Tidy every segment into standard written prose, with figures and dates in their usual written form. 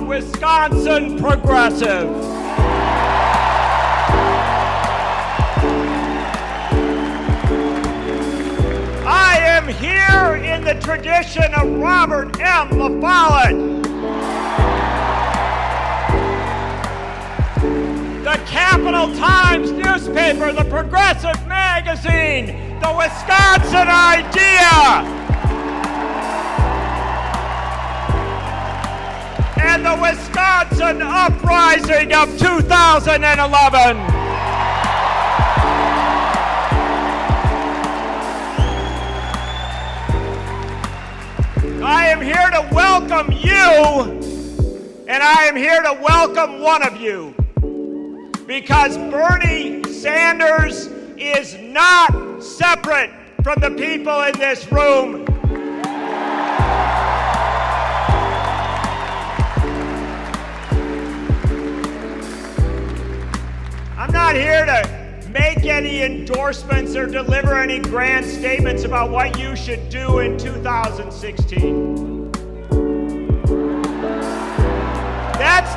Wisconsin progressive. I am here in the tradition of Robert M. LaFollette, the Capital Times newspaper, the Progressive magazine, the Wisconsin Idea, and the Wisconsin Uprising of 2011. I am here to welcome you, and I am here to welcome one of you, because Bernie Sanders is not separate from the people in this room. I'm not here to make any endorsements or deliver any grand statements about what you should do in 2016. That's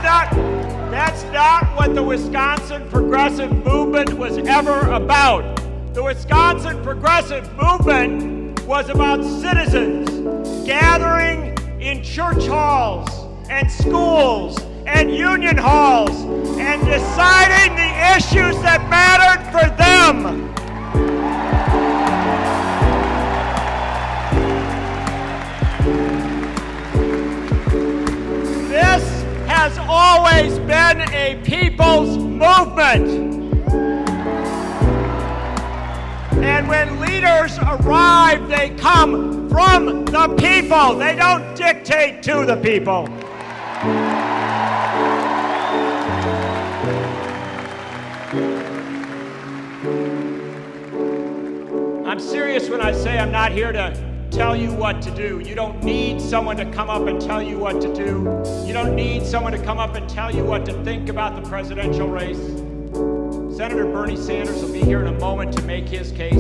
not what the Wisconsin progressive movement was ever about. The Wisconsin progressive movement was about citizens gathering in church halls and schools and union halls and deciding the issues that mattered for them. This has always been a people's movement. And when leaders arrive, they come from the people. They don't dictate to the people. I'm serious when I say I'm not here to tell you what to do. You don't need someone to come up and tell you what to do. You don't need someone to come up and tell you what to think about the presidential race. Senator Bernie Sanders will be here in a moment to make his case.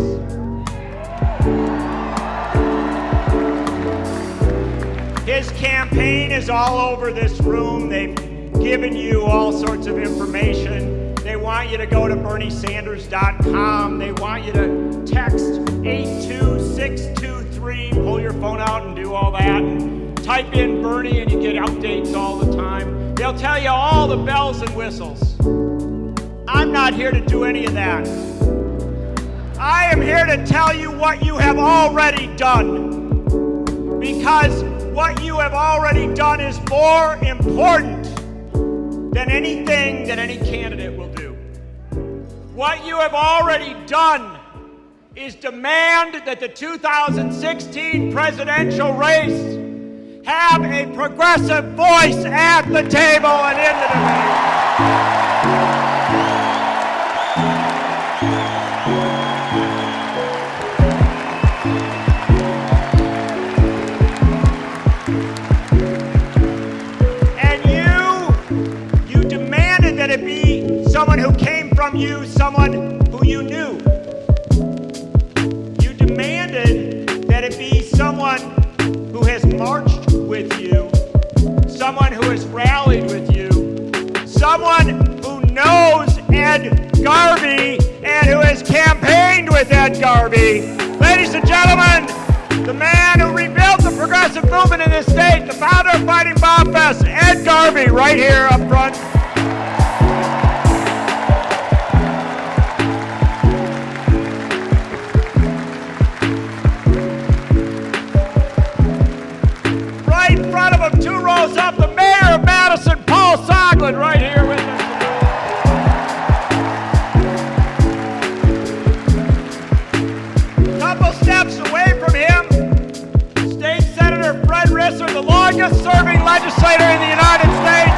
His campaign is all over this room. They've given you all sorts of information. They want you to go to BernieSanders.com. They want you to text 82623, pull your phone out and do all that. And type in Bernie and you get updates all the time. They'll tell you all the bells and whistles. I'm not here to do any of that. I am here to tell you what you have already done. Because what you have already done is more important than anything that any candidate will do. What you have already done is demand that the 2016 presidential race have a progressive voice at the table and in the debate. That it be someone who came from you, someone who you knew. You demanded that it be someone who has marched with you, someone who has rallied with you, someone who knows Ed Garvey and who has campaigned with Ed Garvey. Ladies and gentlemen, the man who rebuilt the progressive movement in this state, the founder of Fighting Bob Fest, Ed Garvey, right here up front. Two rows up, the mayor of Madison, Paul Soglin, right here with us. Couple steps away from him, State Senator Fred Risser, the longest serving legislator in the United States.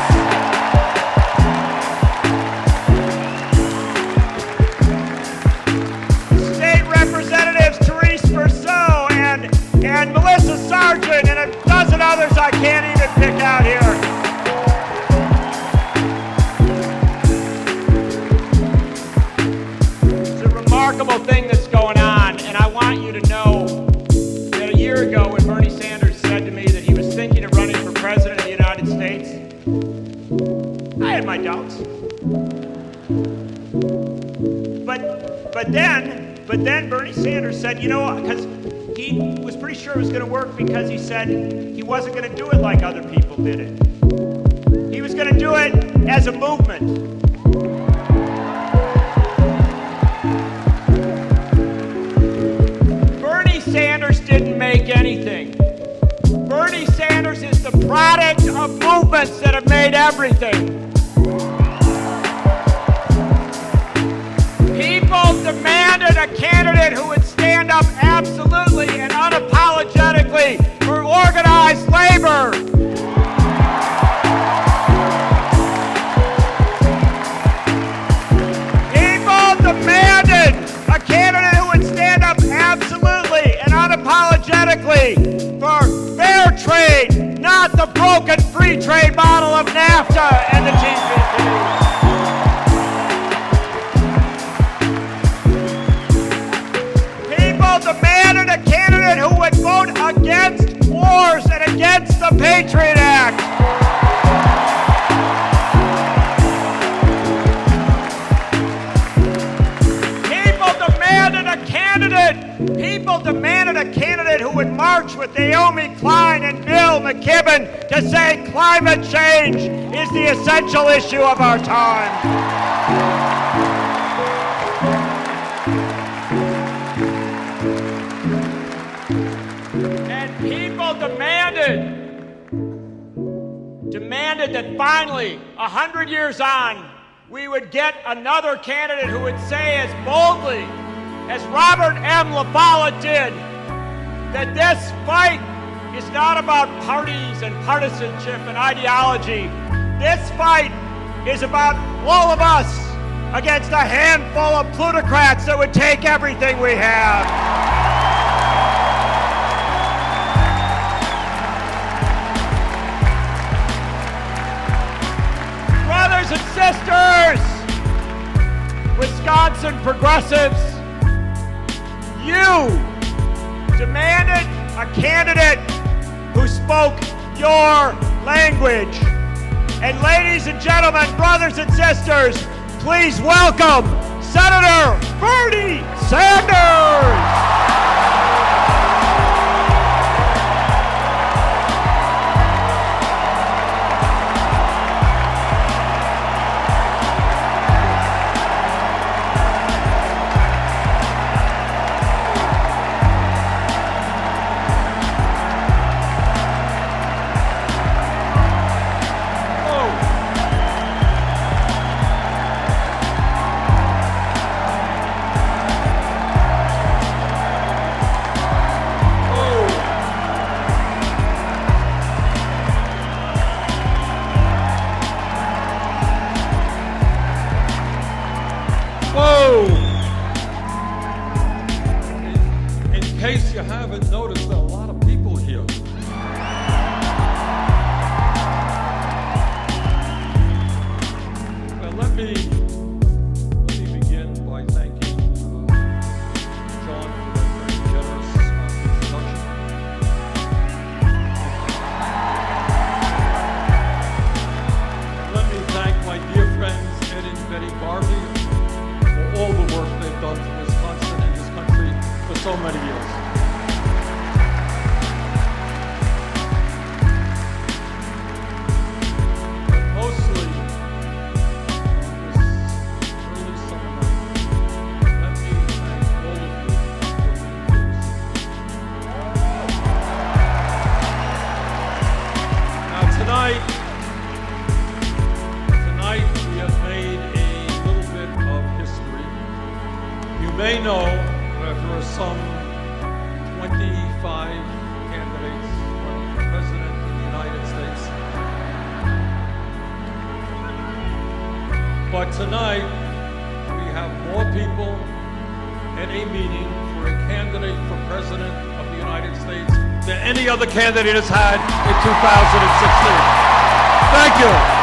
State Representatives Therese Berceau and Melissa Sargent and a dozen others I can't even pick out here. It's a remarkable thing that's going on, and I want you to know that a year ago when Bernie Sanders said to me that he was thinking of running for president of the United States, my doubts. But then Bernie Sanders said, you know, because he was pretty sure it was going to work because he said he wasn't going to do it like other people did it. He was going to do it as a movement. Bernie Sanders didn't make anything. Bernie Sanders is the product of movements that have made everything. People demanded a candidate who would stand up absolutely and unapologetically for organized labor. People demanded a candidate who would stand up absolutely and unapologetically for fair trade, not the broken free trade model of NAFTA and the TPP. Demanded a candidate who would vote against wars and against the Patriot Act. People demanded a candidate who would march with Naomi Klein and Bill McKibben to say climate change is the essential issue of our time. Demanded that finally, 100 years on, we would get another candidate who would say as boldly as Robert M. LaFollette did, that this fight is not about parties and partisanship and ideology. This fight is about all of us against a handful of plutocrats that would take everything we have. Brothers and sisters, Wisconsin progressives, you demanded a candidate who spoke your language. And ladies and gentlemen, brothers and sisters, please welcome Senator Bernie Sanders. Tonight, we have more people at a meeting for a candidate for President of the United States than any other candidate has had in 2016. Thank you.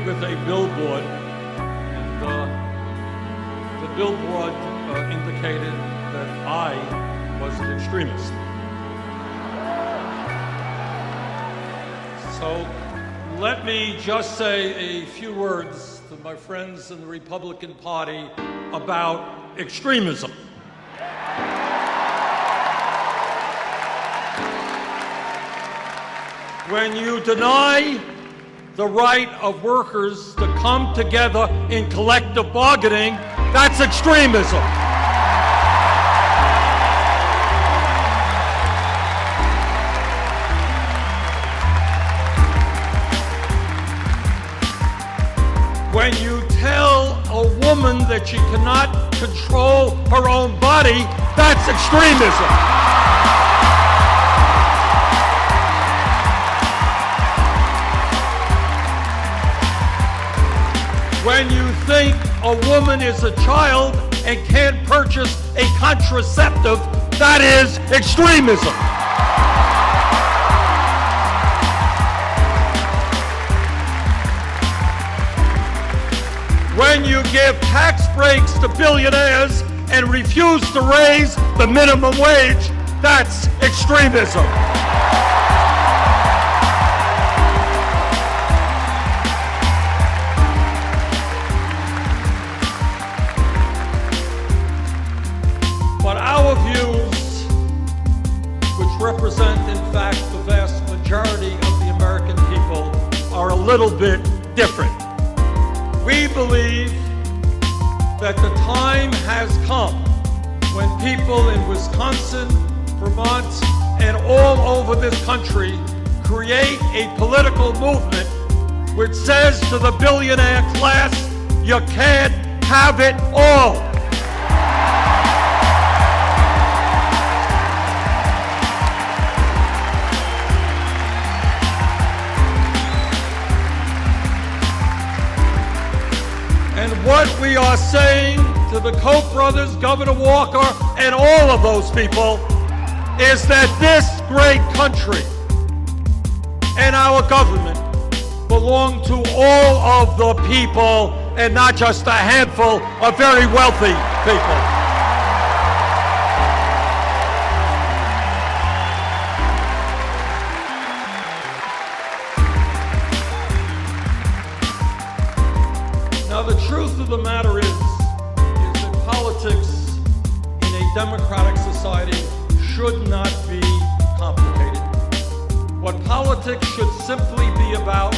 with a billboard, and the billboard indicated that I was an extremist. So let me just say a few words to my friends in the Republican Party about extremism. When you deny the right of workers to come together in collective bargaining, that's extremism. When you tell a woman that she cannot control her own body, that's extremism. When you think a woman is a child and can't purchase a contraceptive, that is extremism. When you give tax breaks to billionaires and refuse to raise the minimum wage, that's extremism. But our views, which represent, in fact, the vast majority of the American people, are a little bit different. We believe that the time has come when people in Wisconsin, Vermont, and all over this country create a political movement which says to the billionaire class, you can't have it all. And what we are saying to the Koch brothers, Governor Walker, and all of those people is that this great country and our government belong to all of the people and not just a handful of very wealthy people. Now, the truth of the matter is that politics in a democratic society should not be complicated. What politics should simply be about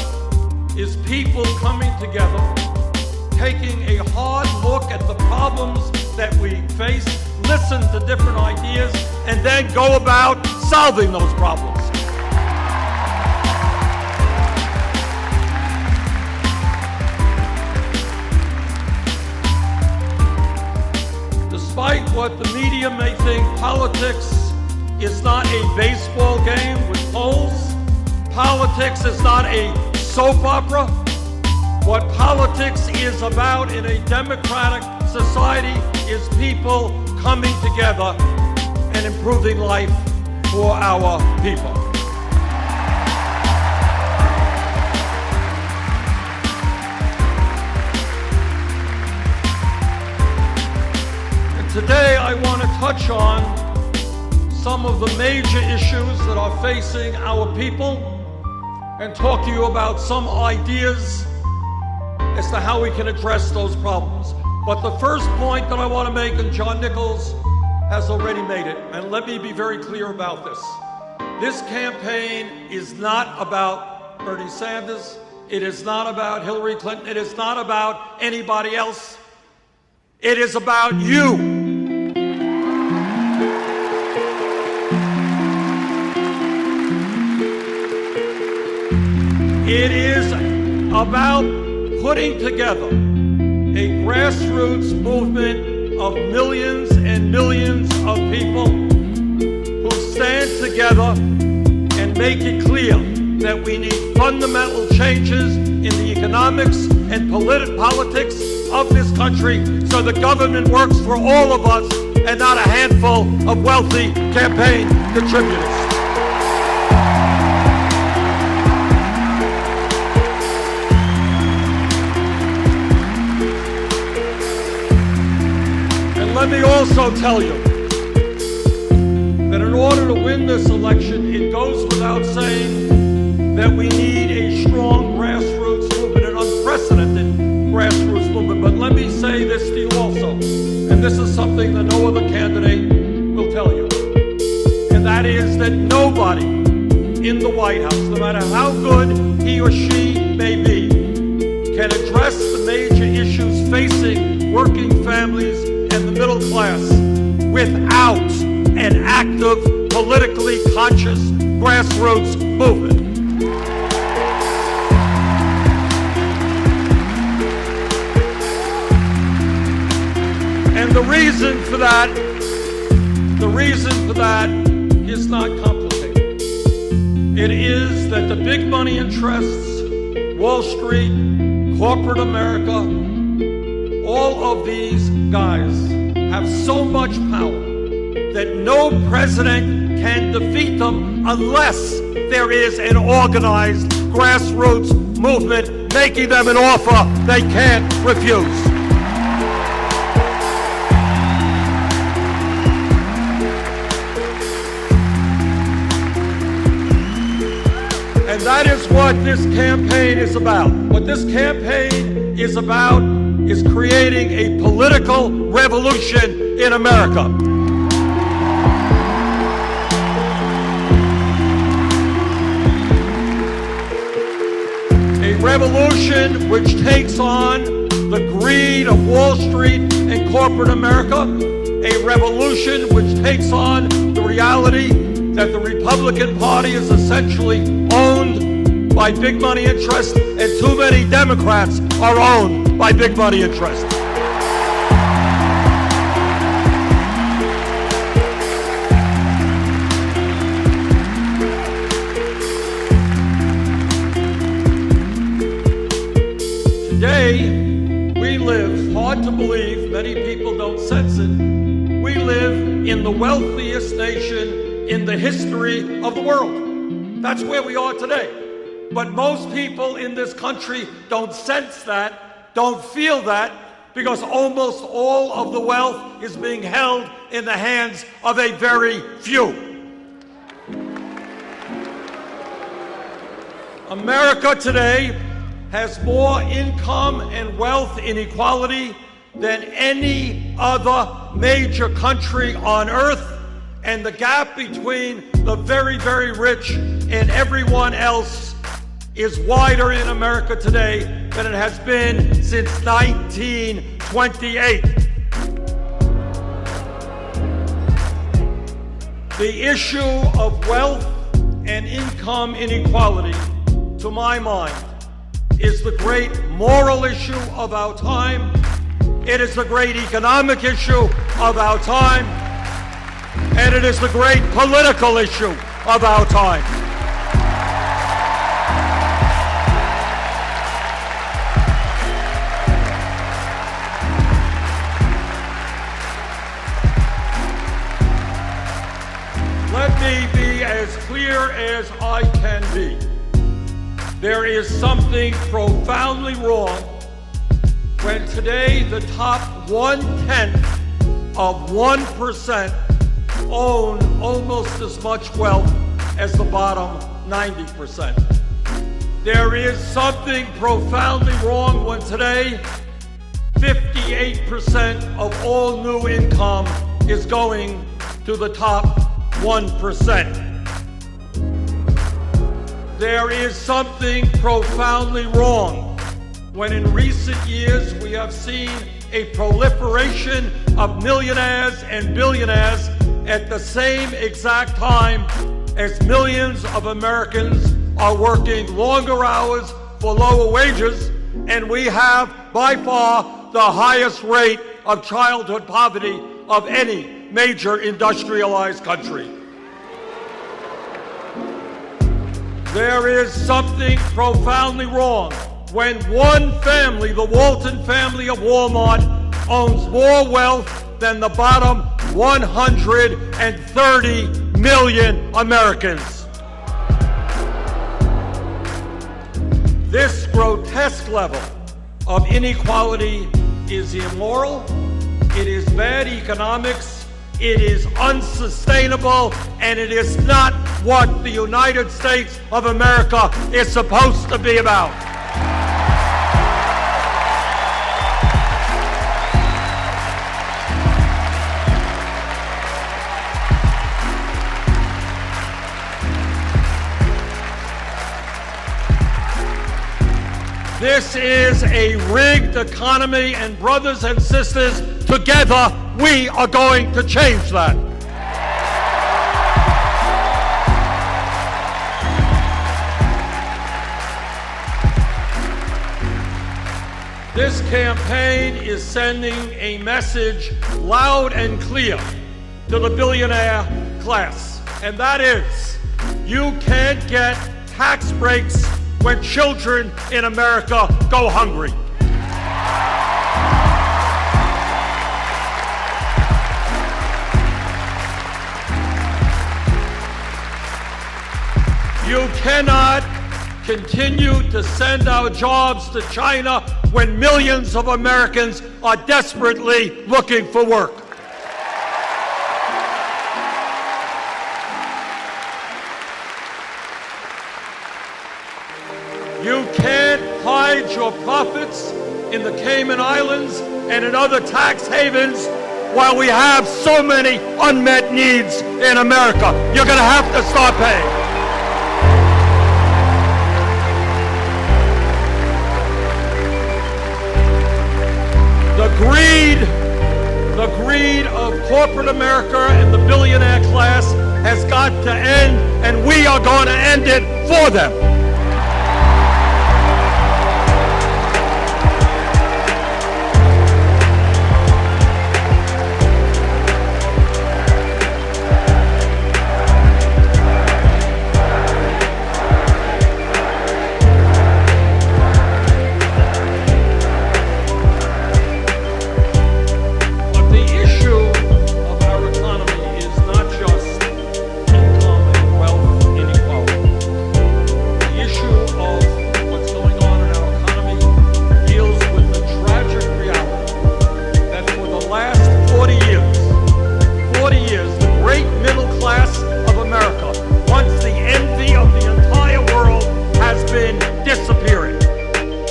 is people coming together, taking a hard look at the problems that we face, listen to different ideas, and then go about solving those problems. Despite what the media may think, politics is not a baseball game with polls. Politics is not a soap opera. What politics is about in a democratic society is people coming together and improving life for our people. Today, I want to touch on some of the major issues that are facing our people and talk to you about some ideas as to how we can address those problems. But the first point that I want to make, and John Nichols has already made it, and let me be very clear about this. This campaign is not about Bernie Sanders. It is not about Hillary Clinton. It is not about anybody else. It is about you. It is about putting together a grassroots movement of millions and millions of people who stand together and make it clear that we need fundamental changes in the economics and politics of this country so the government works for all of us and not a handful of wealthy campaign contributors. let me also tell you that in order to win this election, it goes without saying that we need a strong grassroots movement, an unprecedented grassroots movement. But let me say this to you also, and this is something that no other candidate will tell you, and that is that nobody in the White House, no matter how good he or she may be, can address the major issues facing working families and the middle class without an active, politically conscious grassroots movement. And the reason for that is not complicated. It is that the big money interests, Wall Street, corporate America, all of these guys have so much power that no president can defeat them unless there is an organized grassroots movement making them an offer they can't refuse. And that is what this campaign is about. What this campaign is about is creating a political revolution in America. A revolution which takes on the greed of Wall Street and corporate America. A revolution which takes on the reality that the Republican Party is essentially owned by big money interests, and too many Democrats are owned by big money interests. Today, we live, hard to believe, many people don't sense it, we live in the wealthiest nation in the history of the world. That's where we are today. But most people in this country don't sense that, don't feel that, because almost all of the wealth is being held in the hands of a very few. America today has more income and wealth inequality than any other major country on earth. And the gap between the very, very rich and everyone else is wider in America today than it has been since 1928. The issue of wealth and income inequality, to my mind, is the great moral issue of our time. It is the great economic issue of our time. And it is the great political issue of our time. Let me be as clear as I can be. There is something profoundly wrong when today the top 1/10 of 1% own almost as much wealth as the bottom 90%. There is something profoundly wrong when today 58% of all new income is going to the top 1%. There is something profoundly wrong when in recent years we have seen a proliferation of millionaires and billionaires at the same exact time as millions of Americans are working longer hours for lower wages, and we have by far the highest rate of childhood poverty of any major industrialized country. There is something profoundly wrong when one family, the Walton family of Walmart, owns more wealth than the bottom 130 million Americans. This grotesque level of inequality is immoral, It is bad economics, it is unsustainable, and it is not what the United States of America is supposed to be about. This is a rigged economy, and brothers and sisters, together we are going to change that. This campaign is sending a message loud and clear to the billionaire class, and that is, you can't get tax breaks when children in America go hungry. You cannot continue to send our jobs to China when millions of Americans are desperately looking for work. You can't hide your profits in the Cayman Islands and in other tax havens while we have so many unmet needs in America. You're going to have to start paying. The greed of corporate America and the billionaire class has got to end, and we are going to end it for them.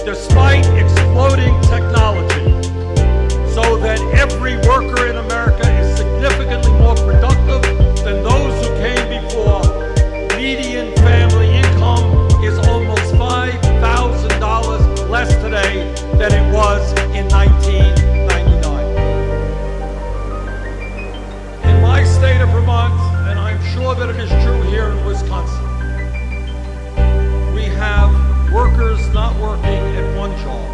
Despite exploding technology, so that every worker in America is significantly more productive than those who came before, median family income is almost $5,000 less today than it was in 1999. In my state of Vermont, and I'm sure that it is true here in Wisconsin, we have workers not working at one job,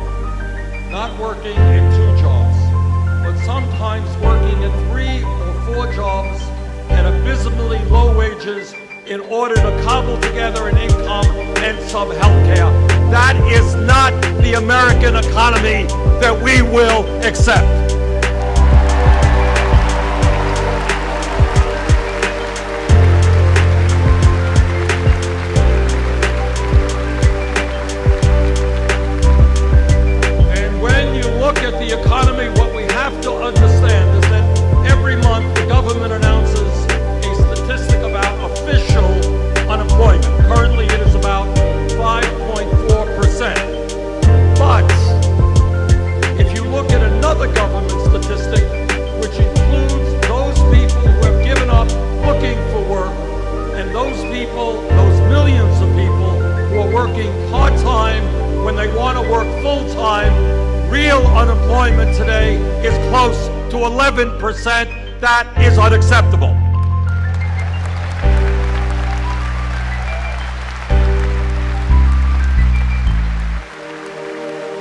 not working at two jobs, but sometimes working at 3 or 4 jobs at abysmally low wages in order to cobble together an income and some health care. That is not the American economy that we will accept. The economy, what we have to understand is that every month the government announces a statistic about official unemployment. Currently it is about 5.4%. But if you look at another government statistic, which includes those people who have given up looking for work, and those people, those millions of people who are working part-time when they want to work full-time, real unemployment today is close to 11%. That is unacceptable.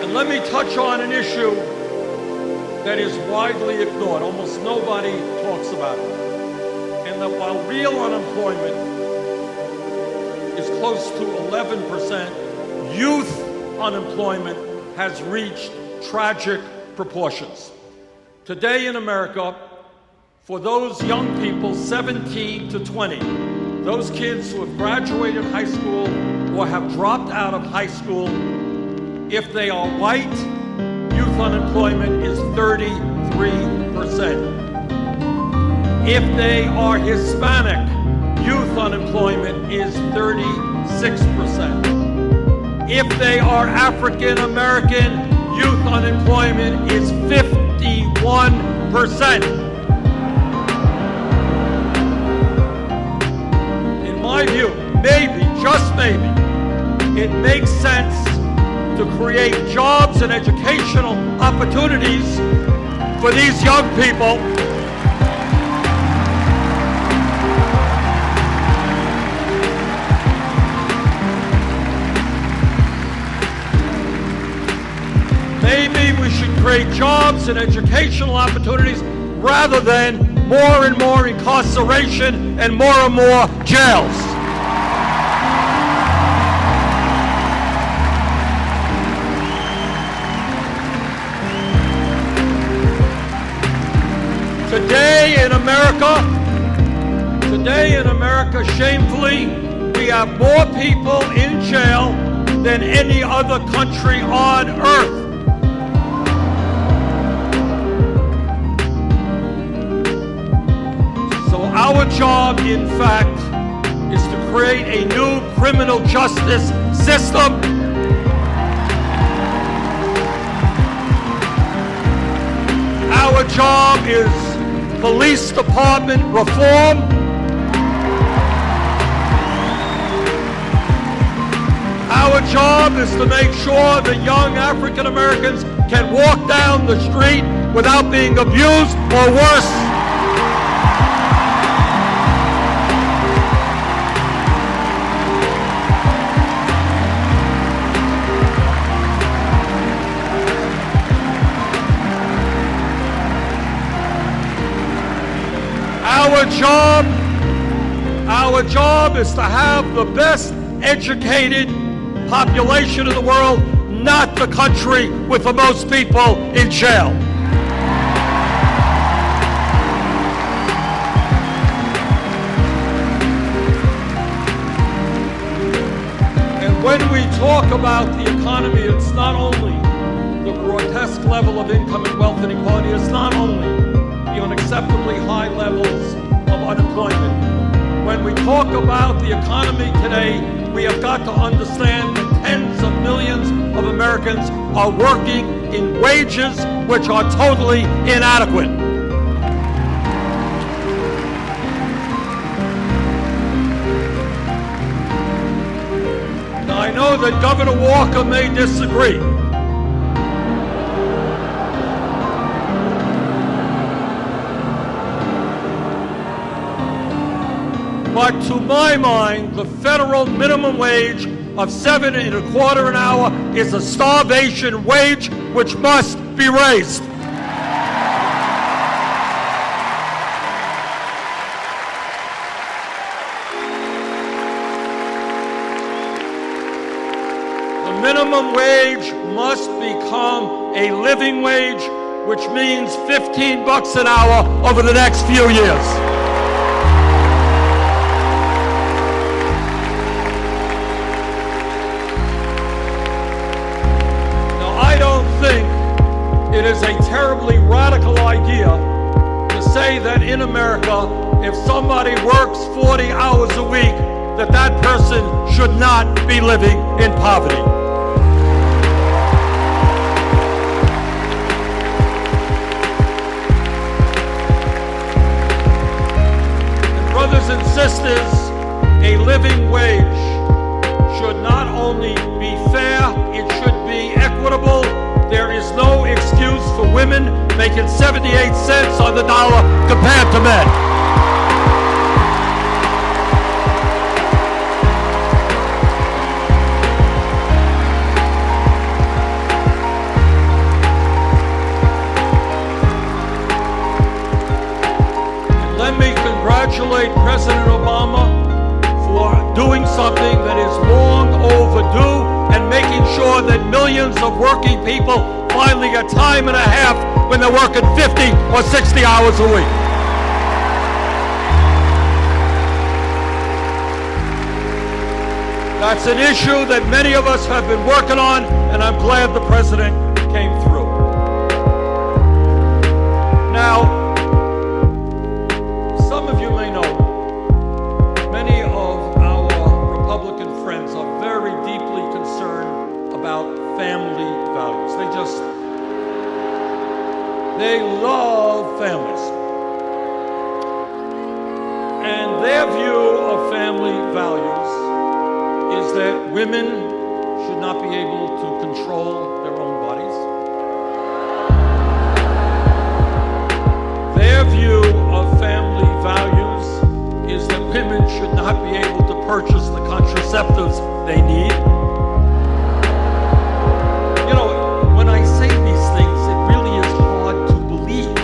And let me touch on an issue that is widely ignored. Almost nobody talks about it. And that while real unemployment is close to 11%, youth unemployment has reached tragic proportions. Today in America, for those young people 17 to 20, those kids who have graduated high school or have dropped out of high school, if they are white, youth unemployment is 33%. If they are Hispanic, youth unemployment is 36%. If they are African American, youth unemployment is 51%. In my view, maybe, just maybe, it makes sense to create jobs and educational opportunities for these young people Maybe we should create jobs and educational opportunities rather than more and more incarceration and more jails. Today in America, shamefully, we have more people in jail than any other country on earth. Our job, in fact, is to create a new criminal justice system. Our job is police department reform. Our job is to make sure that young African Americans can walk down the street without being abused or worse. Our job is to have the best educated population in the world, not the country with the most people in jail. And when we talk about the economy, it's not only the grotesque level of income and wealth inequality, it's not only the unacceptably high levels of unemployment. When we talk about the economy today, we have got to understand that tens of millions of Americans are working in wages which are totally inadequate. Now, I know that Governor Walker may disagree. But to my mind, the federal minimum wage of $7.25 an hour is a starvation wage which must be raised. The minimum wage must become a living wage, which means $15 an hour over the next few years. It is a terribly radical idea to say that in America, if somebody works 40 hours a week, that person should not be living in poverty. And brothers and sisters, a living wage should not only be fair, it should be equitable. There is no excuse for women making 78 cents on the dollar compared to men. And let me congratulate President Obama for doing something that is long overdue and making sure that millions of working people finally get time and a half when they're working 50 or 60 hours a week. That's an issue that many of us have been working on, and I'm glad the president came through. They love families. And their view of family values is that women should not be able to control their own bodies. Their view of family values is that women should not be able to purchase the contraceptives they need. You know, when I say these things, it really is hard to believe.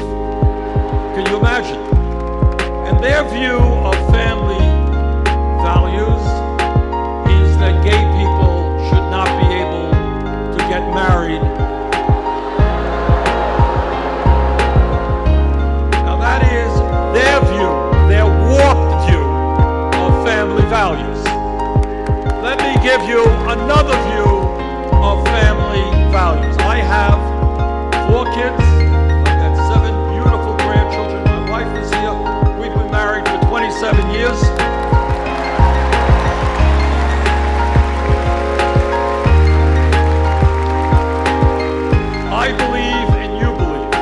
Can you imagine? And their view of family values is that gay people should not be able to get married. Now that is their view, their warped view of family values. Let me give you another view of family values. I have 4 kids. I've had 7 beautiful grandchildren. My wife is here. We've been married for 27 years. I believe and you believe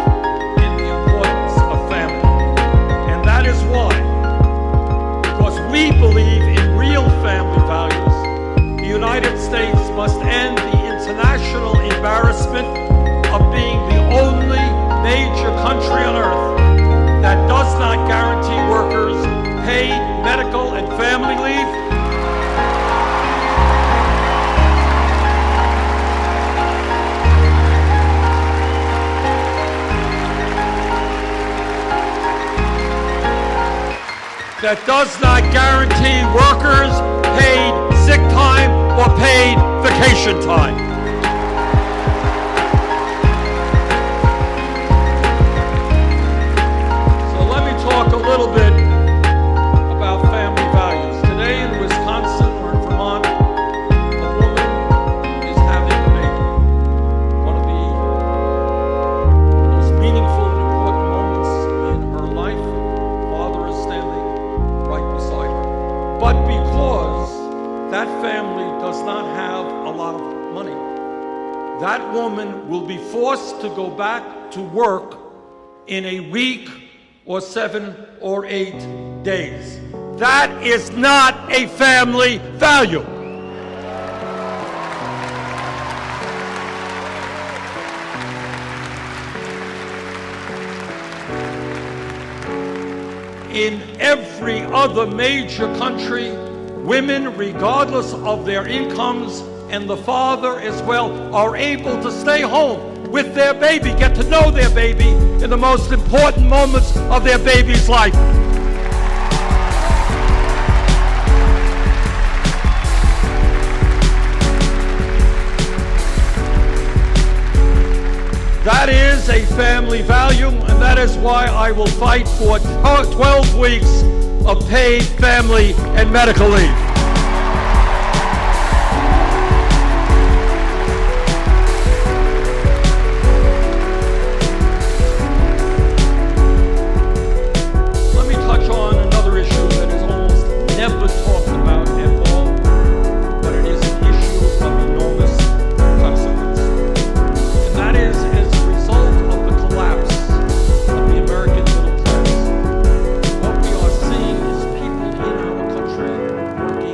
in the importance of family. And that is why, because we believe in real family values, the United States must end the international embarrassment of being the only major country on earth that does not guarantee workers paid medical and family leave. That does not guarantee workers paid sick time or paid vacation time. So let me talk a little bit about family values. Today in Wisconsin or in Vermont, a woman is having a baby. One of the most meaningful and important moments in her life. Father is standing right beside her. But because that family does not have a lot of money, that woman will be forced to go back to work in a week or 7 or 8 days. That is not a family value. In every other major country, women, regardless of their incomes, and the father as well, are able to stay home with their baby, get to know their baby in the most important moments of their baby's life. That is a family value, and that is why I will fight for 12 weeks of paid family and medical leave. Let me touch on another issue that is almost never talked about at all, but it is an issue of enormous consequence. And that is, as a result of the collapse of the American middle class, what we are seeing is people in our country working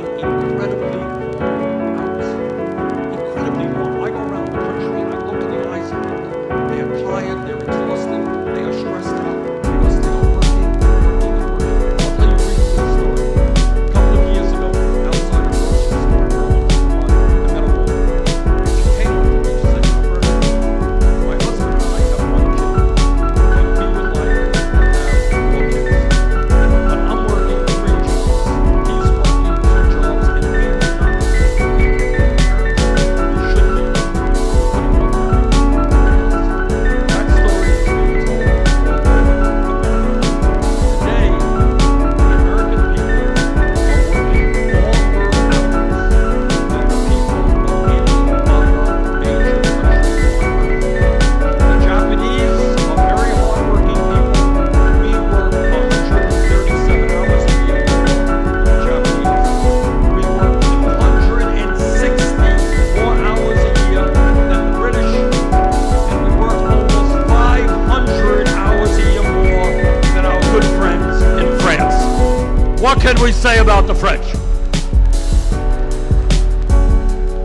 can we say about the French?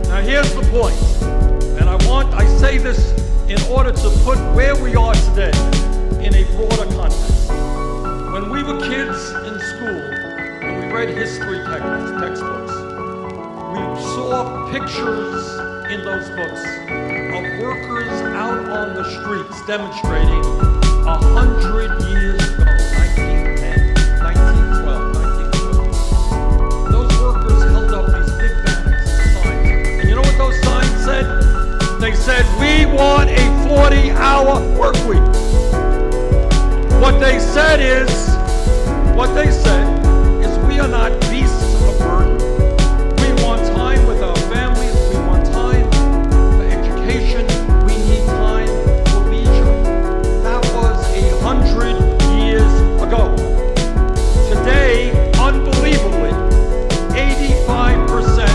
Now here's the point, and I say this in order to put where we are today in a broader context. When we were kids in school and we read history textbooks, we saw pictures in those books of workers out on the streets demonstrating 100 years ago, 1910, 1912, 1914. Those workers held up these big banners and signs. And you know what those signs said? They said, "We want a 40-hour work week." What they said is, we are not beasts of burden. We want time with our families. We want time for education. We need time for leisure. That was 100 years ago. Today, unbelievably, 85%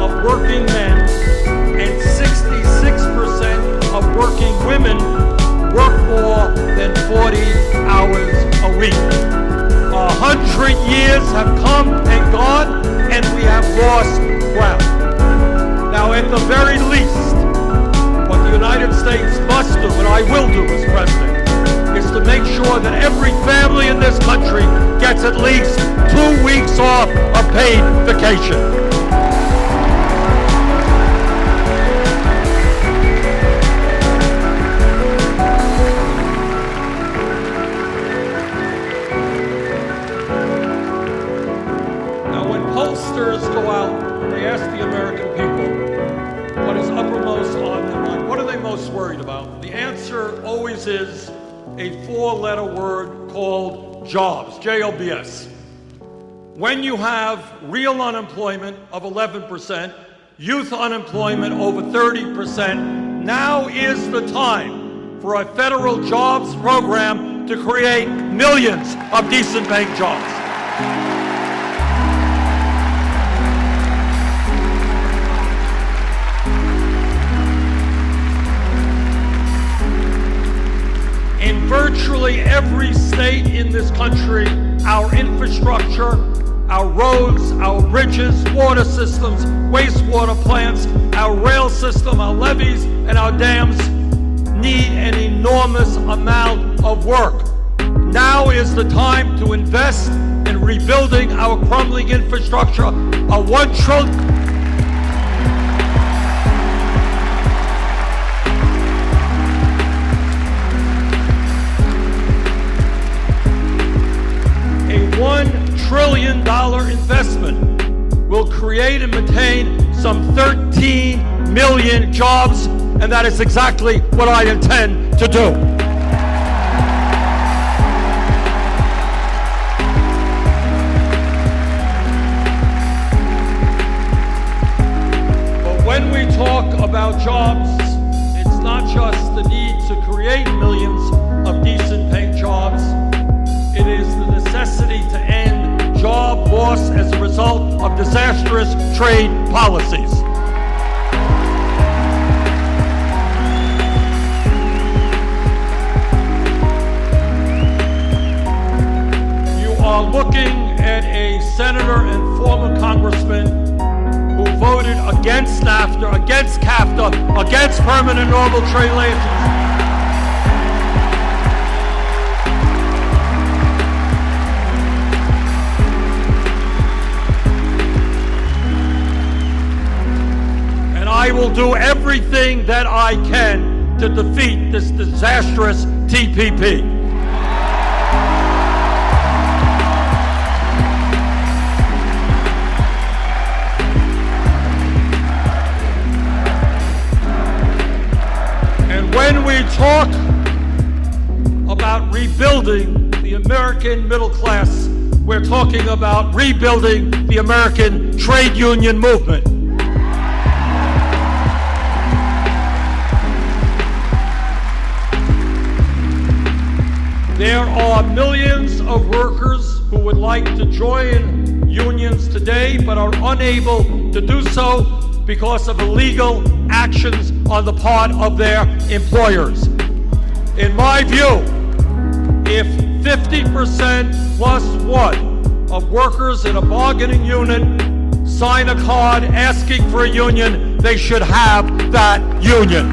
of working men and 66% of working women work more than 40 hours a week. 100 years have come and gone, and we have lost ground. Now, at the very least, what the United States must do, and I will do as president, is to make sure that every family in this country gets at least 2 weeks off of paid vacation. Pollsters go out, they ask the American people what is uppermost on their mind. What are they most worried about? The answer always is a 4-letter word called jobs, J-O-B-S. When you have real unemployment of 11%, youth unemployment over 30%, now is the time for a federal jobs program to create millions of decent paying jobs. In virtually every state in this country, our infrastructure, our roads, our bridges, water systems, wastewater plants, our rail system, our levees, and our dams need an enormous amount of work. Now is the time to invest in rebuilding our crumbling infrastructure. A $1 trillion investment will create and maintain some 13 million jobs, and that is exactly what I intend to do. But when we talk about jobs, it's not just the need to create millions of decent paying jobs. It is the necessity to end job loss as a result of disastrous trade policies. You are looking at a senator and former congressman who voted against NAFTA, against CAFTA, against permanent normal trade relations. I will do everything that I can to defeat this disastrous TPP. And when we talk about rebuilding the American middle class, we're talking about rebuilding the American trade union movement. There are millions of workers who would like to join unions today but are unable to do so because of illegal actions on the part of their employers. In my view, if 50% plus one of workers in a bargaining unit sign a card asking for a union, they should have that union.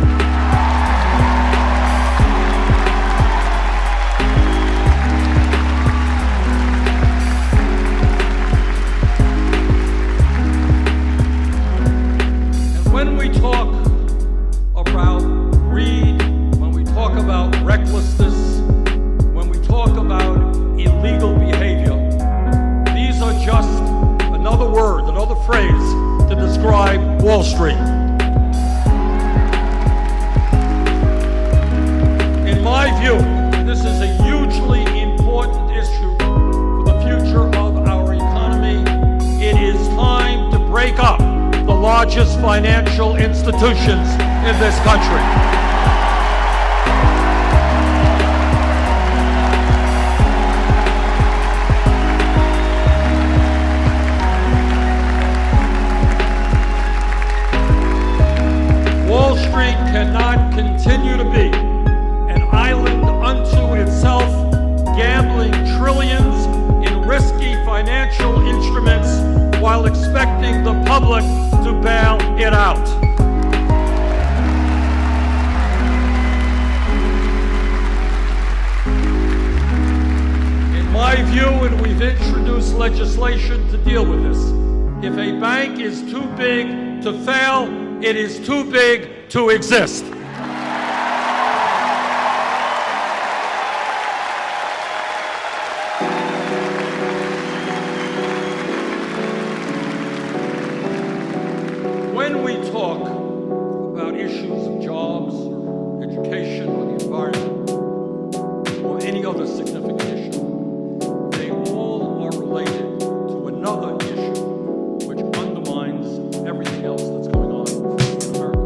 And when we talk about greed, when we talk about recklessness, when we talk about illegal behavior, these are just another word, another phrase to describe Wall Street. In my view, this is a hugely important issue for the future of our economy. It is time to break up the largest financial institutions in this country. Wall Street cannot continue to be an island unto itself, gambling trillions in risky financial instruments while expecting the public to bail it out. In my view, and we've introduced legislation to deal with this, if a bank is too big to fail, it is too big to exist. When we talk about issues of jobs, or education, or the environment, or any other significant issue, they all are related to another issue which undermines everything else that's going on in America.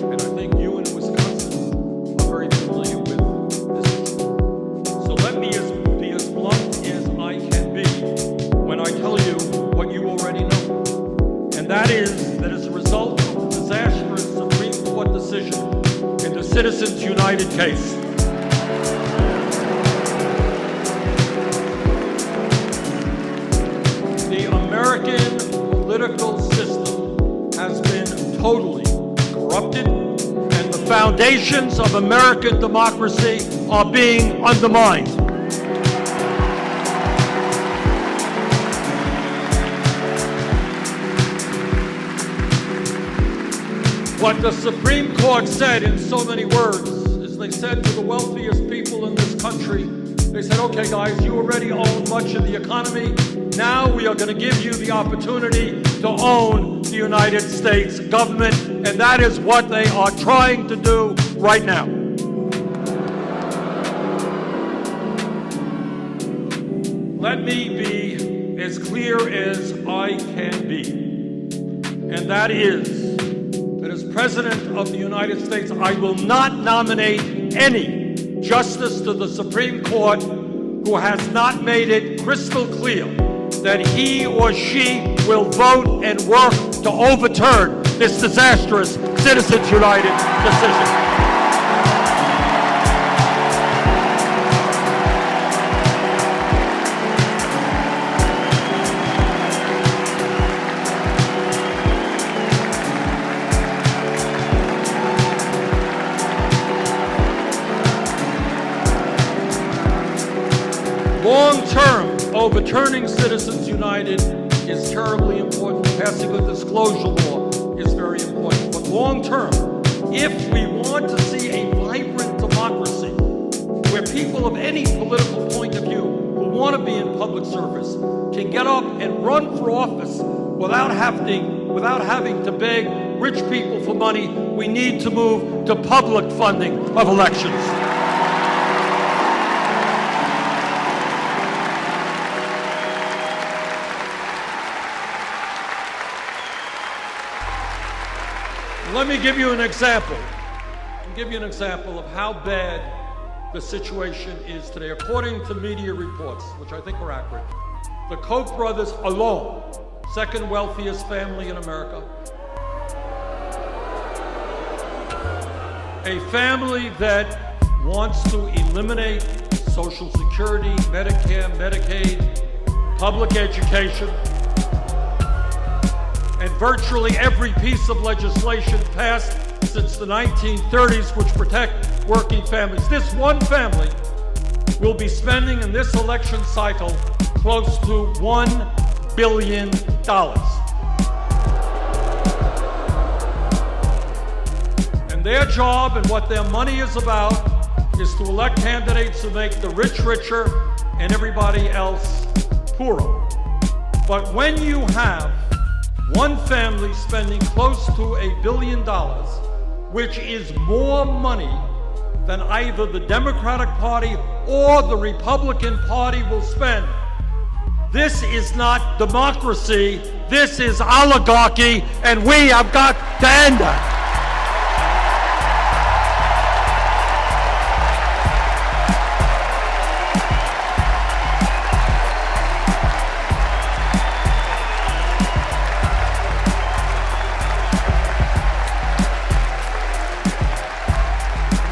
And I think you in Wisconsin are very familiar with this issue. So let me be as blunt as I can be when I tell you what you already know. And that is that as a result of the disastrous Supreme Court decision in the Citizens United case, the American political system has been totally corrupted, and the foundations of American democracy are being undermined. What the Supreme Court said in so many words is they said to the wealthiest people in this country, they said, okay guys, you already own much of the economy. Now we are going to give you the opportunity to own the United States government, and that is what they are trying to do right now. Let me be as clear as I can be, and that is that as President of the United States, I will not nominate any justice to the Supreme Court who has not made it crystal clear that he or she will vote and work to overturn this disastrous Citizens United decision. Long-term, overturning Citizens United is terribly important. Passing a disclosure law is very important. But long-term, if we want to see a vibrant democracy where people of any political point of view who want to be in public service can get up and run for office without having to beg rich people for money, we need to move to public funding of elections. Let me give you an example. I'll give you an example of how bad the situation is today. According to media reports, which I think are accurate, the Koch brothers alone, second wealthiest family in America, a family that wants to eliminate Social Security, Medicare, Medicaid, public education, and virtually every piece of legislation passed since the 1930s which protect working families. This one family will be spending in this election cycle close to $1 billion. And their job and what their money is about is to elect candidates who make the rich richer and everybody else poorer. But when you have one family spending close to $1 billion, which is more money than either the Democratic Party or the Republican Party will spend, this is not democracy, this is oligarchy, and we have got to end it.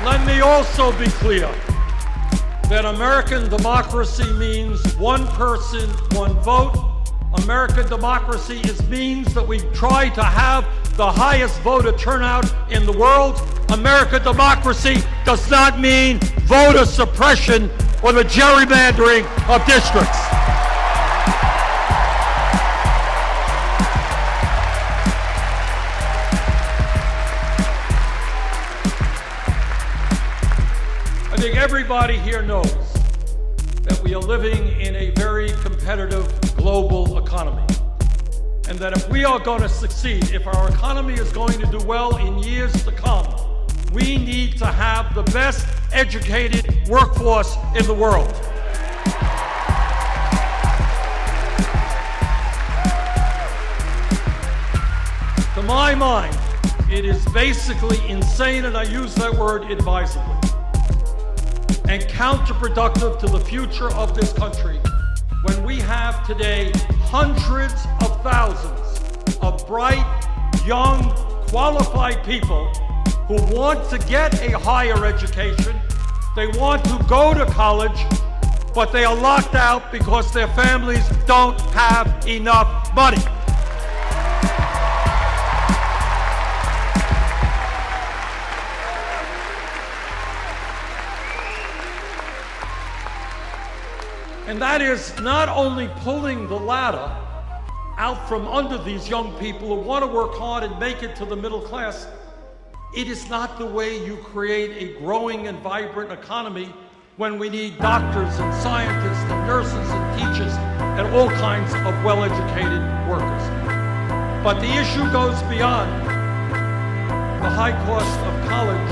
Let me also be clear that American democracy means one person, one vote. American democracy means that we try to have the highest voter turnout in the world. American democracy does not mean voter suppression or the gerrymandering of districts. I think everybody here knows that we are living in a very competitive global economy. And that if we are going to succeed, if our economy is going to do well in years to come, we need to have the best educated workforce in the world. To my mind, it is basically insane, and I use that word advisedly, and counterproductive to the future of this country when we have today hundreds of thousands of bright, young, qualified people who want to get a higher education, they want to go to college, but they are locked out because their families don't have enough money. And that is not only pulling the ladder out from under these young people who want to work hard and make it to the middle class. It is not the way you create a growing and vibrant economy when we need doctors and scientists and nurses and teachers and all kinds of well-educated workers. But the issue goes beyond the high cost of college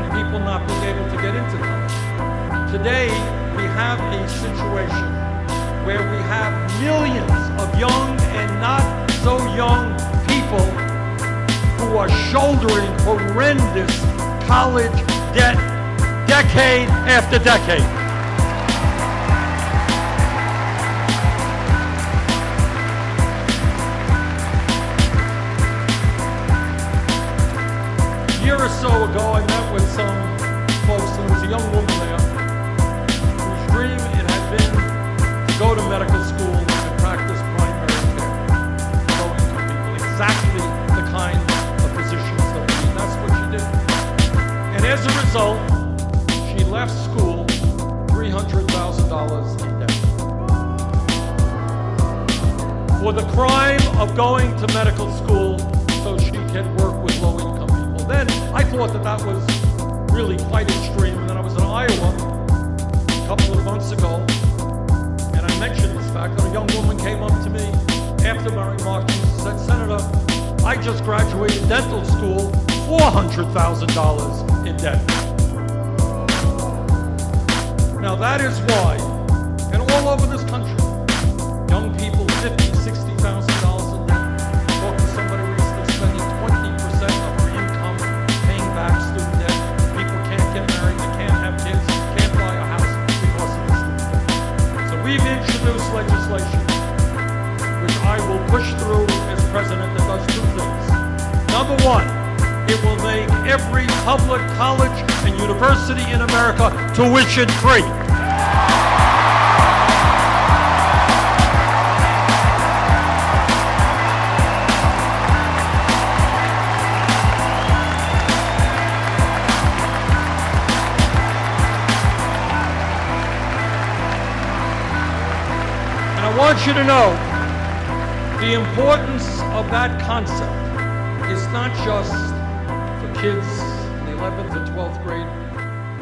and people not being able to get into college. Today, we have a situation where we have millions of young and not so young people who are shouldering horrendous college debt decade after decade. A year or so ago, I met with some folks, and there was a young woman there whose dream it had been to go to medical school and practice primary care, low-income people, exactly the kind of positions that we need. That's what she did. And as a result, she left school $300,000 in debt for the crime of going to medical school so she can work with low-income people. Then I thought that that was really quite extreme. And then I was in Iowa a couple of months ago, and I mentioned this fact that a young woman came up to me after my remarks and said, "Senator, I just graduated dental school, $400,000 in debt." Now that is why, and all over this country, young people, $50,000, $60,000 in debt. Talk to somebody recently spending 20% of their income paying back student debt. People can't get married, they can't have kids, can't buy a house because of the student debt. So we've introduced legislation, which I will push through as president, that does two things. Number one, it will make every public college and university in America tuition free. want you to know the importance of that concept is not just for kids in the 11th and 12th grade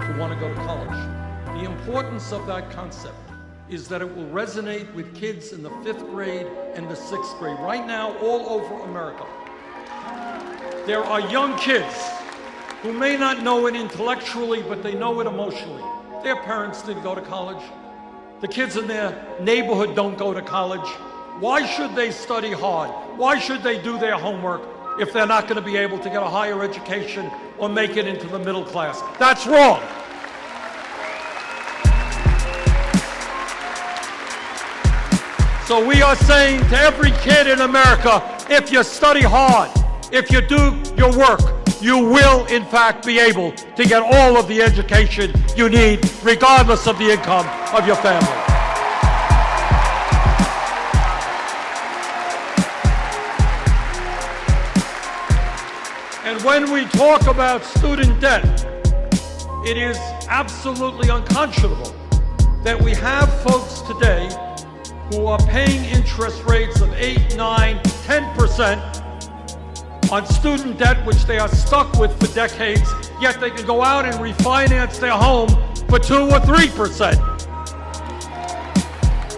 who want to go to college. The importance of that concept is that it will resonate with kids in the 5th grade and the 6th grade. Right now, all over America, there are young kids who may not know it intellectually, but they know it emotionally. Their parents didn't go to college. The kids in their neighborhood don't go to college. Why should they study hard? Why should they do their homework if they're not going to be able to get a higher education or make it into the middle class? That's wrong. So we are saying to every kid in America, if you study hard, if you do your work, you will in fact be able to get all of the education you need, regardless of the income of your family. And when we talk about student debt, it is absolutely unconscionable that we have folks today who are paying interest rates of 8, 9, 10% on student debt, which they are stuck with for decades, yet they can go out and refinance their home for 2 or 3%.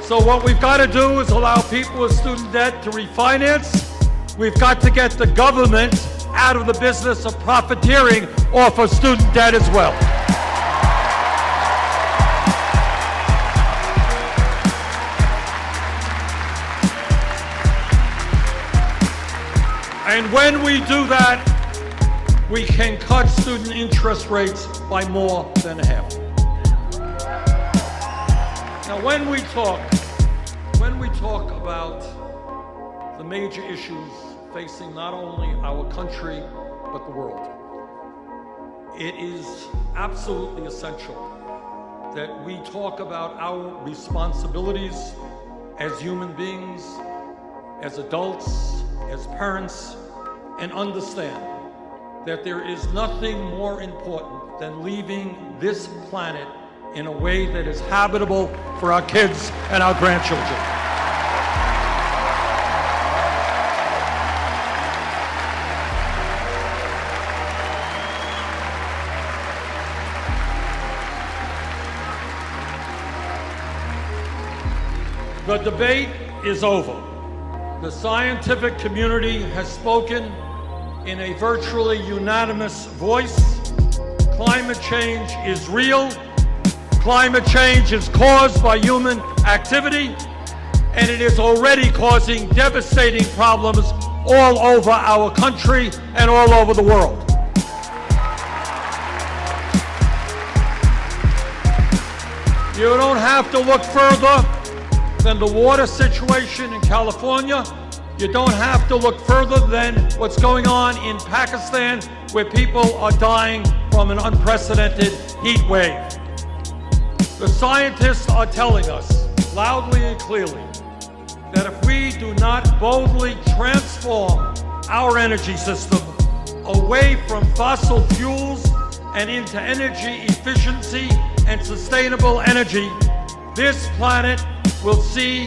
So what we've got to do is allow people with student debt to refinance. We've got to get the government out of the business of profiteering off of student debt as well. And when we do that, we can cut student interest rates by more than half. Now, when we talk about the major issues facing not only our country, but the world, it is absolutely essential that we talk about our responsibilities as human beings, as adults, as parents, and understand that there is nothing more important than leaving this planet in a way that is habitable for our kids and our grandchildren. The debate is over. The scientific community has spoken in a virtually unanimous voice. Climate change is real. Climate change is caused by human activity, and it is already causing devastating problems all over our country and all over the world. You don't have to look further than the water situation in California. You don't have to look further than what's going on in Pakistan, where people are dying from an unprecedented heat wave. The scientists are telling us loudly and clearly that if we do not boldly transform our energy system away from fossil fuels and into energy efficiency and sustainable energy, this planet will see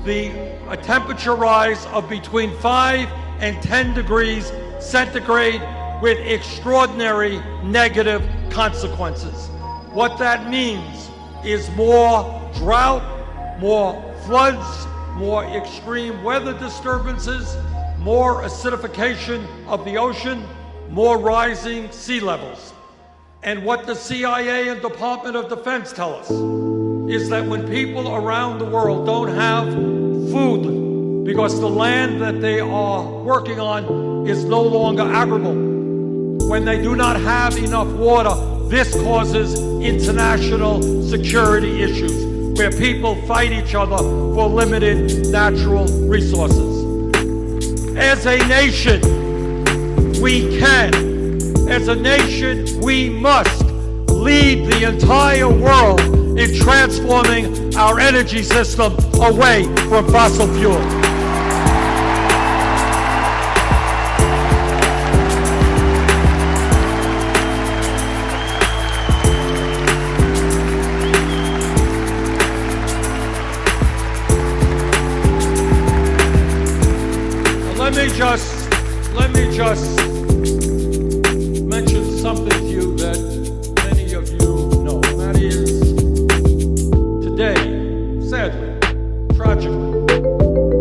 a temperature rise of between 5 and 10 degrees centigrade with extraordinary negative consequences. What that means is more drought, more floods, more extreme weather disturbances, more acidification of the ocean, more rising sea levels. And what the CIA and Department of Defense tell us is that when people around the world don't have food because the land that they are working on is no longer arable, when they do not have enough water, this causes international security issues where people fight each other for limited natural resources. As a nation, we can. As a nation, we must lead the entire world in transforming our energy system away from fossil fuel. just mention something to you that many of you know, and that is today, sadly, tragically,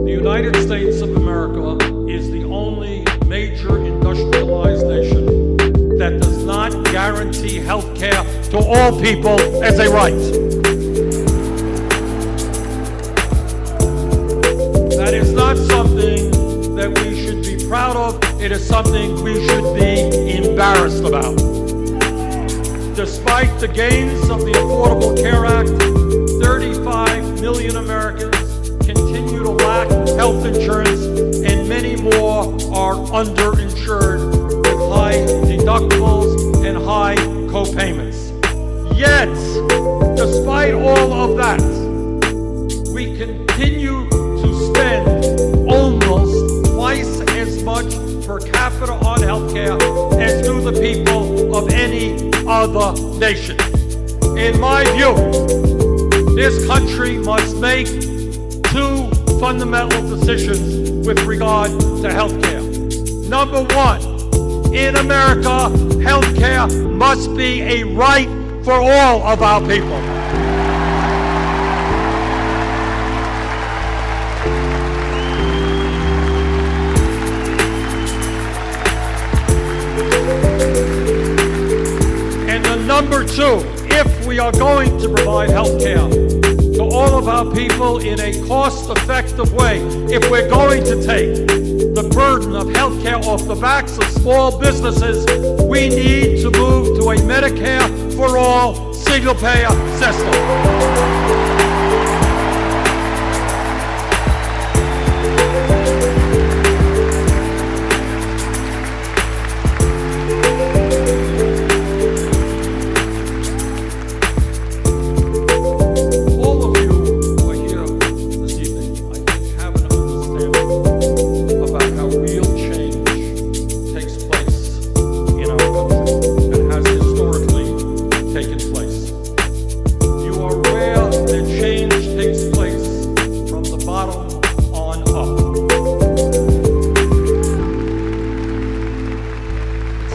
the United States of America is the only major industrialized nation that does not guarantee health care to all people as a right. That is not something that we should be proud of. It is something we should be embarrassed about. Despite the gains of the Affordable Care Act, 35 million Americans continue to lack health insurance, and many more are underinsured with high deductibles and high co-payments. Yet, despite all of that, we continue to spend almost twice as much per capita on healthcare as do the people of any other nation. In my view, this country must make two fundamental decisions with regard to healthcare. Number one, in America, healthcare must be a right for all of our people. Number two, if we are going to provide health care to all of our people in a cost-effective way, if we're going to take the burden of health care off the backs of small businesses, we need to move to a Medicare for all single-payer system.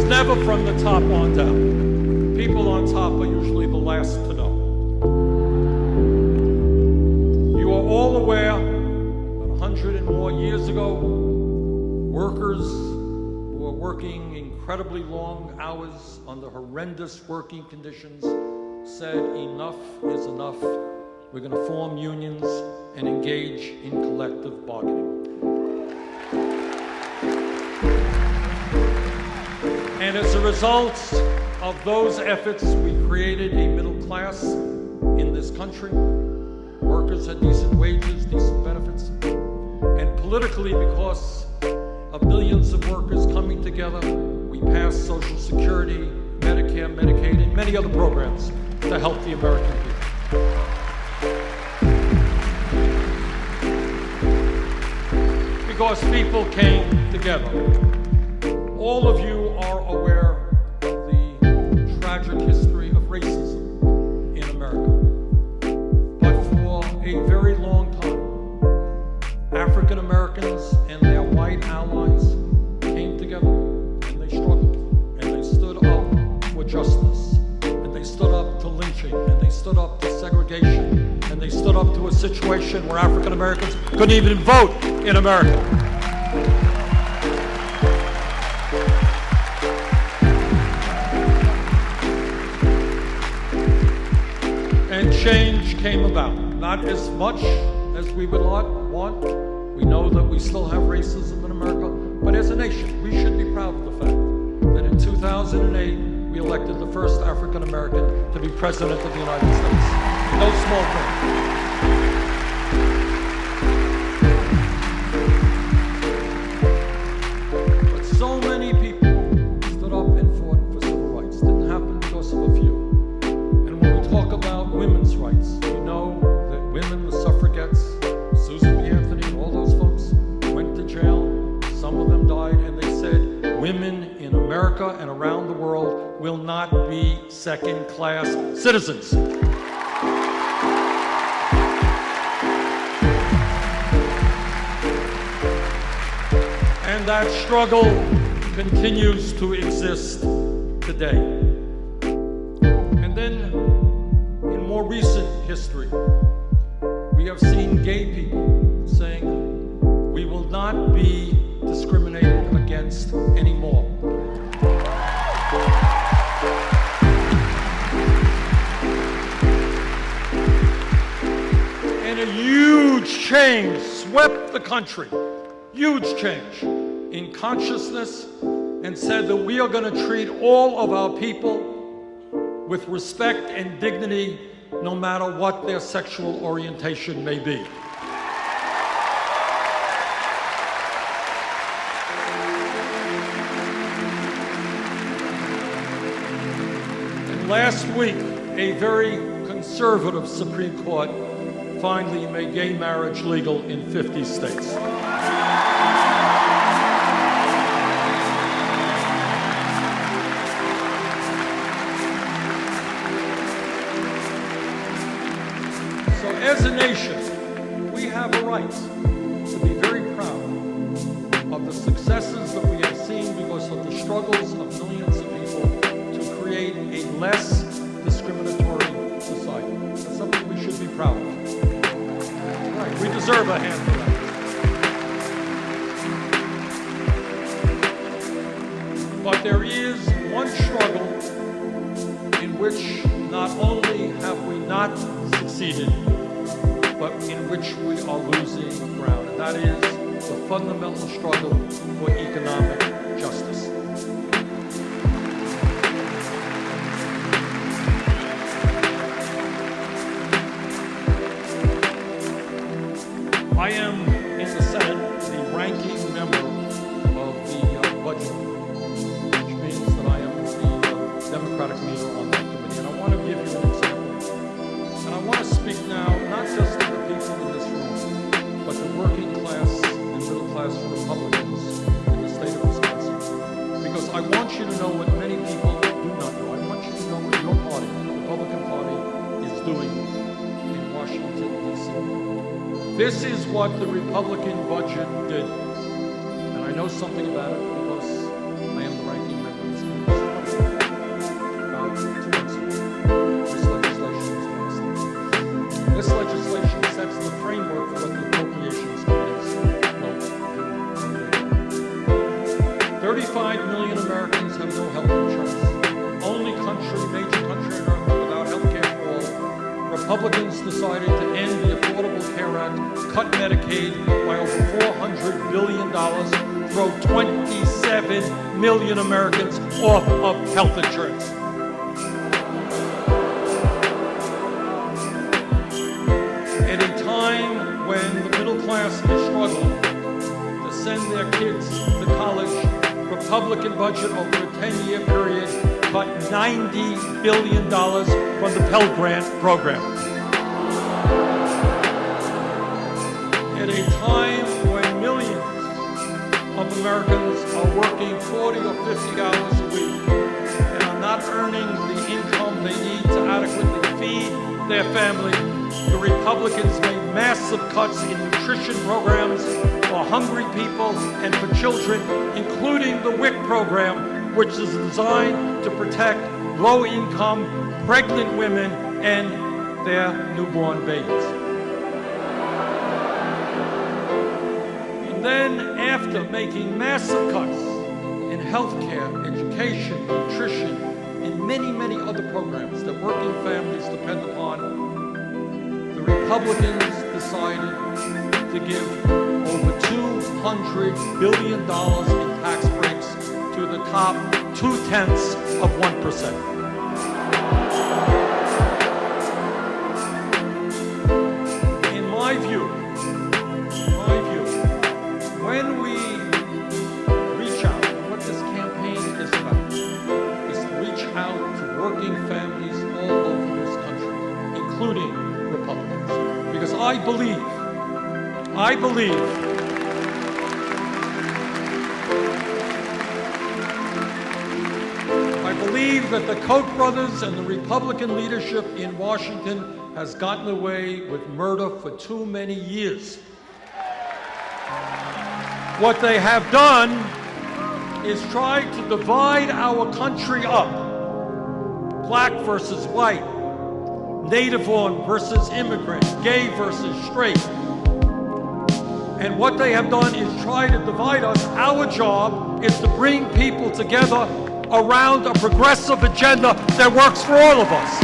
Never from the top on down. People on top are usually the last to know. You are all aware that 100 and more years ago, workers who were working incredibly long hours under horrendous working conditions said enough is enough. We're going to form unions and engage in collective bargaining. And as a result of those efforts, we created a middle class in this country. Workers had decent wages, decent benefits. And politically, because of millions of workers coming together, we passed Social Security, Medicare, Medicaid, and many other programs to help the American people. Because people came together. All of you are aware of the tragic history of racism in America. But for a very long time, African Americans and their white allies came together and they struggled and they stood up for justice and they stood up to lynching and they stood up to segregation and they stood up to a situation where African Americans couldn't even vote in America. And change came about. Not as much as we would want. We know that we still have racism in America, but as a nation, we should be proud of the fact that in 2008, we elected the first African American to be President of the United States. No small thing. But so many people stood up and fought for civil rights. Didn't happen because of a few. And when we talk about women's rights, we know that women, the suffragettes, Susan B. Anthony, and all those folks went to jail. Some of them died, and they said women in America and around the world will not be second-class citizens. And And that struggle continues to exist today. And then, in more recent history, we have seen gay people saying, we will not be discriminated against anymore. And a huge change swept the country, huge change in consciousness, and said that we are going to treat all of our people with respect and dignity, no matter what their sexual orientation may be. And last week, a very conservative Supreme Court finally made gay marriage legal in 50 states. So as a nation, we have a right to be very proud of the successes that we have seen because of the struggles of millions of people to create a less discriminatory society. That's something we should be proud of. Right, we deserve a hand for that. But there is one struggle in which not only have we not succeeded, but in which we are losing ground, and that is the fundamental struggle for economic justice. I am in the Senate the ranking member of the budget, which means that I am the Democratic leader on that committee. And I want to give you an example. And I want to speak now not just to the people in this room, but the working class and middle class Republicans in the state of Wisconsin. Because I want you to know what many people do not know. I want you to know what your party, the Republican Party, is doing in Washington, D.C. This is what the Republican budget did. And I know something about it because I am the ranking member of this committee. About 2 months ago, this legislation was passed. This legislation sets the framework for what the appropriations committees will do. 35 million Americans have no health insurance. Only major country on earth without health care for all. Republicans decided to end the Affordable Care Act, cut Medicaid by over $400 billion, throw 27 million Americans off of health insurance. At a time when the middle class is struggling to send their kids to college, Republican budget over a 10-year period cut $90 billion from the Pell Grant program. At a time when millions of Americans are working 40 or 50 hours a week and are not earning the income they need to adequately feed their family, the Republicans made massive cuts in nutrition programs for hungry people and for children, including the WIC program, which is designed to protect low-income, pregnant women and their newborn babies. And then, after making massive cuts in healthcare, education, nutrition, and many, many other programs that working families depend upon, the Republicans decided to give over $200 billion in tax breaks to the top 0.2%. In my view, when we reach out, and what this campaign is about, is to reach out to working families all over this country, including Republicans. Because I believe that the Koch brothers and the Republican leadership in Washington has gotten away with murder for too many years. What they have done is tried to divide our country up. Black versus white, native-born versus immigrant, gay versus straight. And what they have done is try to divide us. Our job is to bring people together around a progressive agenda that works for all of us.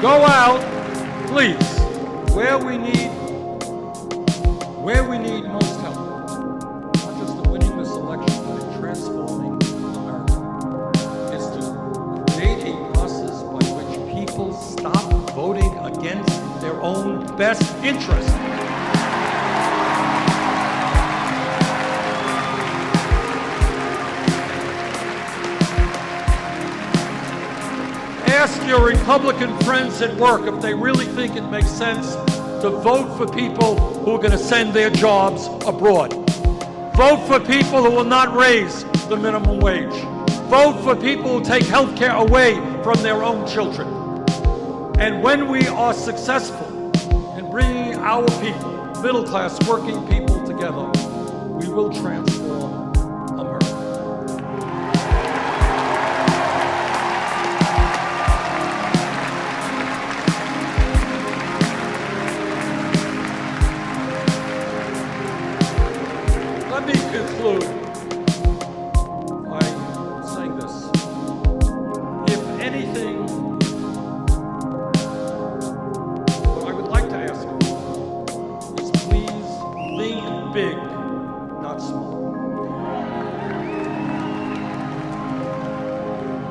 Go out, please, where we need most help. Not just in winning this election, but in transforming America. Is to create a process by which people stop voting against their own best interest. Ask your Republican friends at work if they really think it makes sense to vote for people who are going to send their jobs abroad. Vote for people who will not raise the minimum wage. Vote for people who take health care away from their own children. And when we are successful in bringing our people, middle-class working people together, we will transform America. Let me conclude by saying this. If anything, what I would like to ask you is please think big, not small.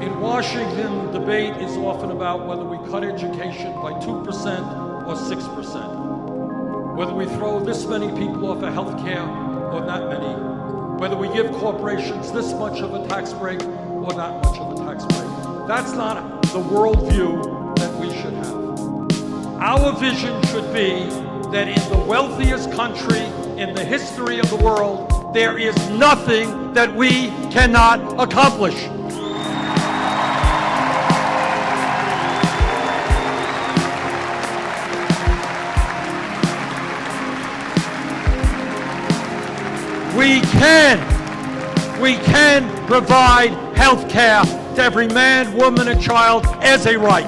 In Washington, the debate is often about whether we cut education by 2% or 6%, whether we throw this many people off of health care or not many, whether we give corporations this much of a tax break or not much of a tax break. That's not the worldview that we should have. Our vision should be that in the wealthiest country in the history of the world, there is nothing that we cannot accomplish. We can provide health care to every man, woman, and child as a right.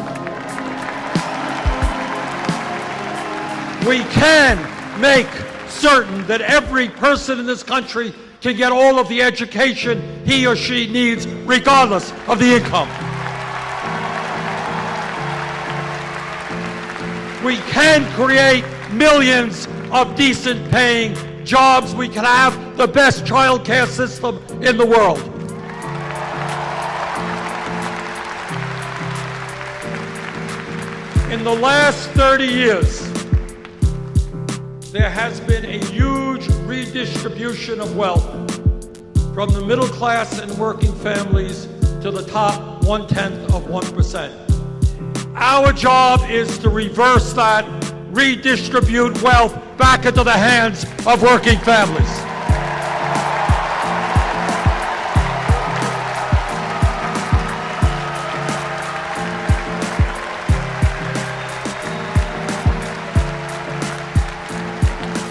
We can make certain that every person in this country can get all of the education he or she needs, regardless of the income. We can create millions of decent paying jobs. We can have the best child care system in the world. In the last 30 years, there has been a huge redistribution of wealth from the middle class and working families to the top 0.1%. Our job is to reverse that, redistribute wealth back into the hands of working families.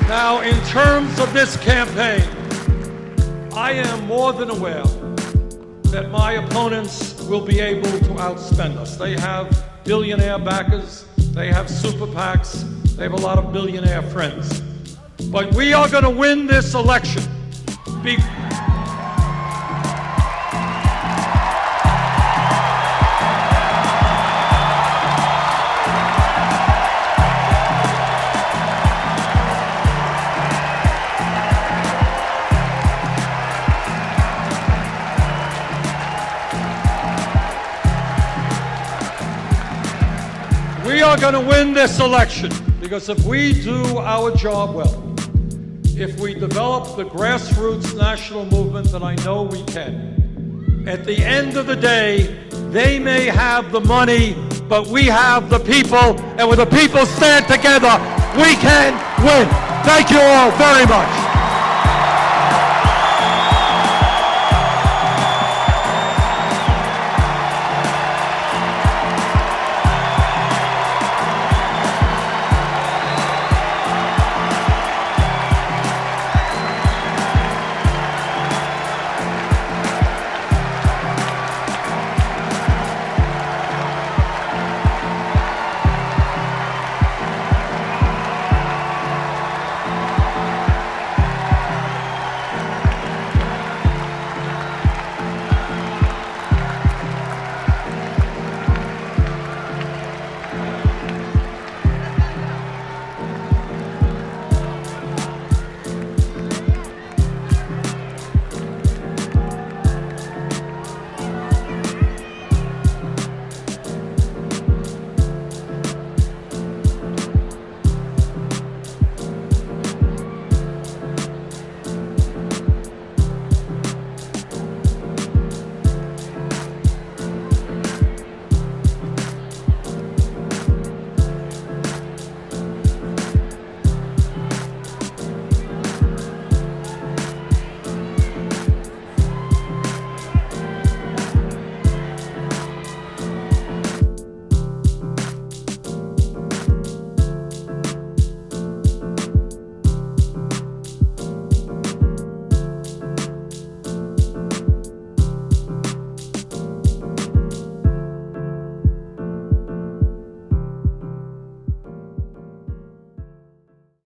Now, in terms of this campaign, I am more than aware that my opponents will be able to outspend us. They have billionaire backers, they have super PACs, they have a lot of billionaire friends. But we are going to win this election. We are going to win this election because if we do our job well, if we develop the grassroots national movement that I know we can, at the end of the day, they may have the money, but we have the people, and when the people stand together, we can win. Thank you all very much.